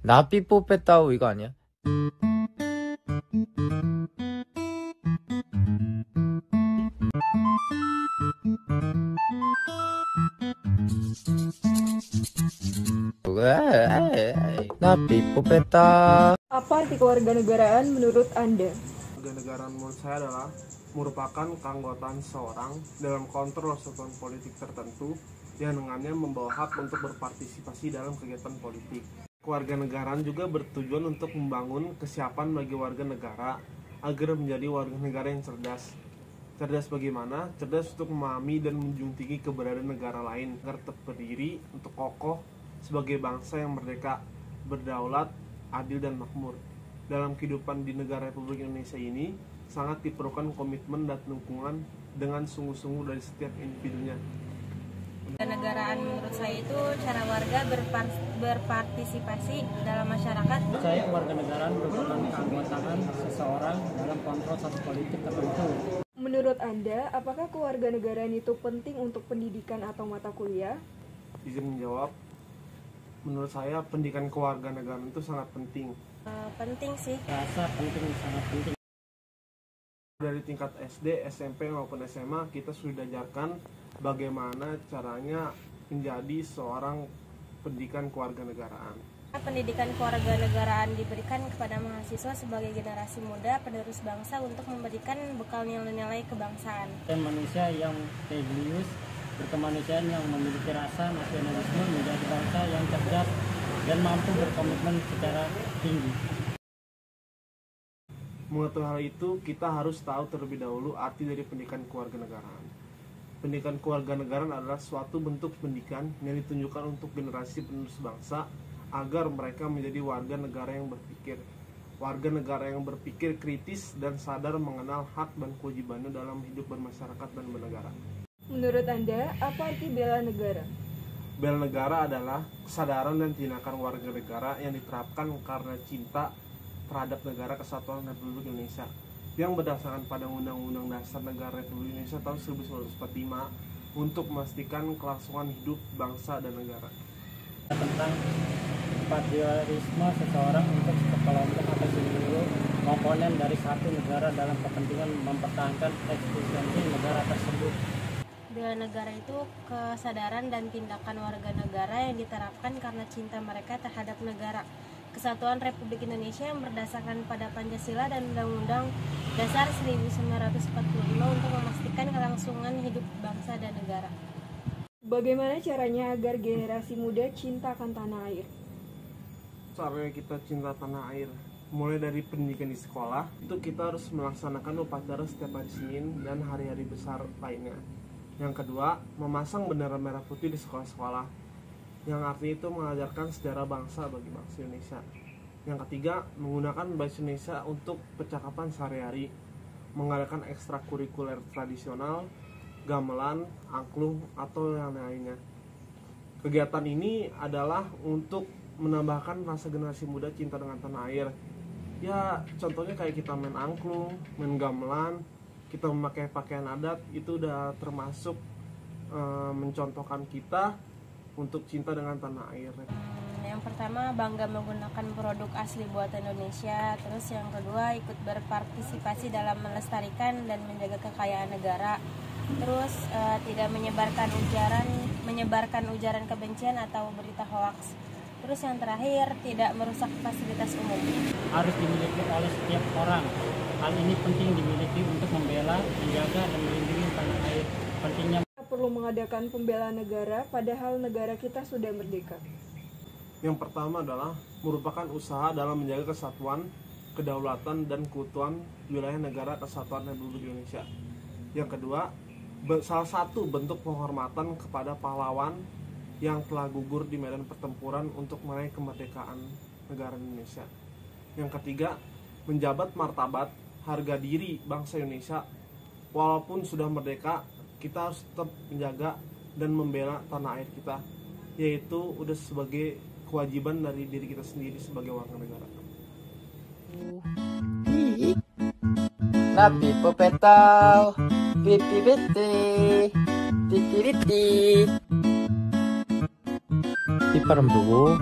나비뽀 뺐다오 이거 아니야? 나비뽀 뺐다. Apa arti kewarganegaraan menurut Anda? Kewarganegaraan menurut saya adalah merupakan keanggotaan seseorang dalam kontrol satuan politik tertentu yang dengannya membawa hak untuk berpartisipasi dalam kegiatan politik. Kewarganegaraan juga bertujuan untuk membangun kesiapan bagi warga negara agar menjadi warga negara yang cerdas. Cerdas bagaimana? Cerdas untuk memahami dan menjunjung tinggi keberadaan negara lain agar tetap berdiri untuk kokoh sebagai bangsa yang merdeka, berdaulat, adil dan makmur. Dalam kehidupan di negara Republik Indonesia ini sangat diperlukan komitmen dan dukungan dengan sungguh-sungguh dari setiap individunya. Kenegaraan menurut saya itu cara warga berpartisipasi dalam masyarakat. Saya kewarganegaraan merupakan keanggotaan seseorang dalam kontrol satu politik tertentu. Menurut Anda, apakah kewarganegaraan itu penting untuk pendidikan atau mata kuliah? Izin menjawab, menurut saya pendidikan kewarganegaraan itu sangat penting. Penting sih. Rasa penting, sangat penting. Dari tingkat SD, SMP maupun SMA kita sudah diajarkan bagaimana caranya menjadi seorang pendidikan kewarganegaraan. Pendidikan kewarganegaraan diberikan kepada mahasiswa sebagai generasi muda penerus bangsa untuk memberikan bekal nilai-nilai kebangsaan. Manusia yang religius, berkemanusiaan yang memiliki rasa nasionalisme menjadi bangsa yang cerdas dan mampu berkomitmen secara tinggi. Mengetahui hal itu, kita harus tahu terlebih dahulu arti dari pendidikan kewarganegaraan. Pendidikan kewarganegaraan adalah suatu bentuk pendidikan yang ditunjukkan untuk generasi penerus bangsa agar mereka menjadi warga negara yang berpikir. Warga negara yang berpikir kritis dan sadar mengenal hak dan kewajibannya dalam hidup bermasyarakat dan bernegara. Menurut Anda, apa arti bela negara? Bela negara adalah kesadaran dan tindakan warga negara yang diterapkan karena cinta terhadap negara kesatuan Republik Indonesia yang berdasarkan pada Undang-Undang Dasar Negara Republik Indonesia tahun 1945 untuk memastikan kelangsungan hidup bangsa dan negara. Tentang patriotisme seseorang untuk sekelompok atau seluruh komponen dari satu negara dalam kepentingan mempertahankan eksistensi negara tersebut. Bela negara itu kesadaran dan tindakan warga negara yang diterapkan karena cinta mereka terhadap negara Kesatuan Republik Indonesia yang berdasarkan pada Pancasila dan Undang-Undang Dasar 1945 untuk memastikan kelangsungan hidup bangsa dan negara. Bagaimana caranya agar generasi muda cinta akan tanah air? Caranya kita cinta tanah air, mulai dari pendidikan di sekolah, itu kita harus melaksanakan upacara setiap hari Senin dan hari-hari besar lainnya. Yang kedua, memasang bendera merah putih di sekolah-sekolah, yang artinya itu mengajarkan sejarah bangsa bagi bangsa Indonesia. Yang ketiga, menggunakan bahasa Indonesia untuk percakapan sehari-hari, mengadakan ekstrakurikuler tradisional, gamelan, angklung, atau yang lainnya. Kegiatan ini adalah untuk menambahkan rasa generasi muda cinta dengan tanah air. Ya, contohnya kayak kita main angklung, main gamelan, kita memakai pakaian adat, itu udah termasuk mencontohkan kita untuk cinta dengan tanah air. Yang pertama, bangga menggunakan produk asli buatan Indonesia. Terus yang kedua, ikut berpartisipasi dalam melestarikan dan menjaga kekayaan negara. Terus tidak menyebarkan ujaran kebencian atau berita hoaks. Terus yang terakhir, tidak merusak fasilitas umum. Harus dimiliki oleh setiap orang. Hal ini penting dimiliki untuk membela, menjaga, dan melindungi tanah air. Pentingnya perlu mengadakan pembelaan negara padahal negara kita sudah merdeka. Yang pertama adalah merupakan usaha dalam menjaga kesatuan, kedaulatan, dan keutuhan wilayah negara kesatuan Republik Indonesia. Yang kedua, salah satu bentuk penghormatan kepada pahlawan yang telah gugur di medan pertempuran untuk meraih kemerdekaan negara Indonesia. Yang ketiga, menjabat martabat harga diri bangsa Indonesia. Walaupun sudah merdeka, kita harus tetap menjaga dan membela tanah air kita, yaitu udah sebagai kewajiban dari diri kita sendiri sebagai warga negara. 나비뽀 뺐다. 삐삐삐띠. 띠띠리띠. 뒷바람 불고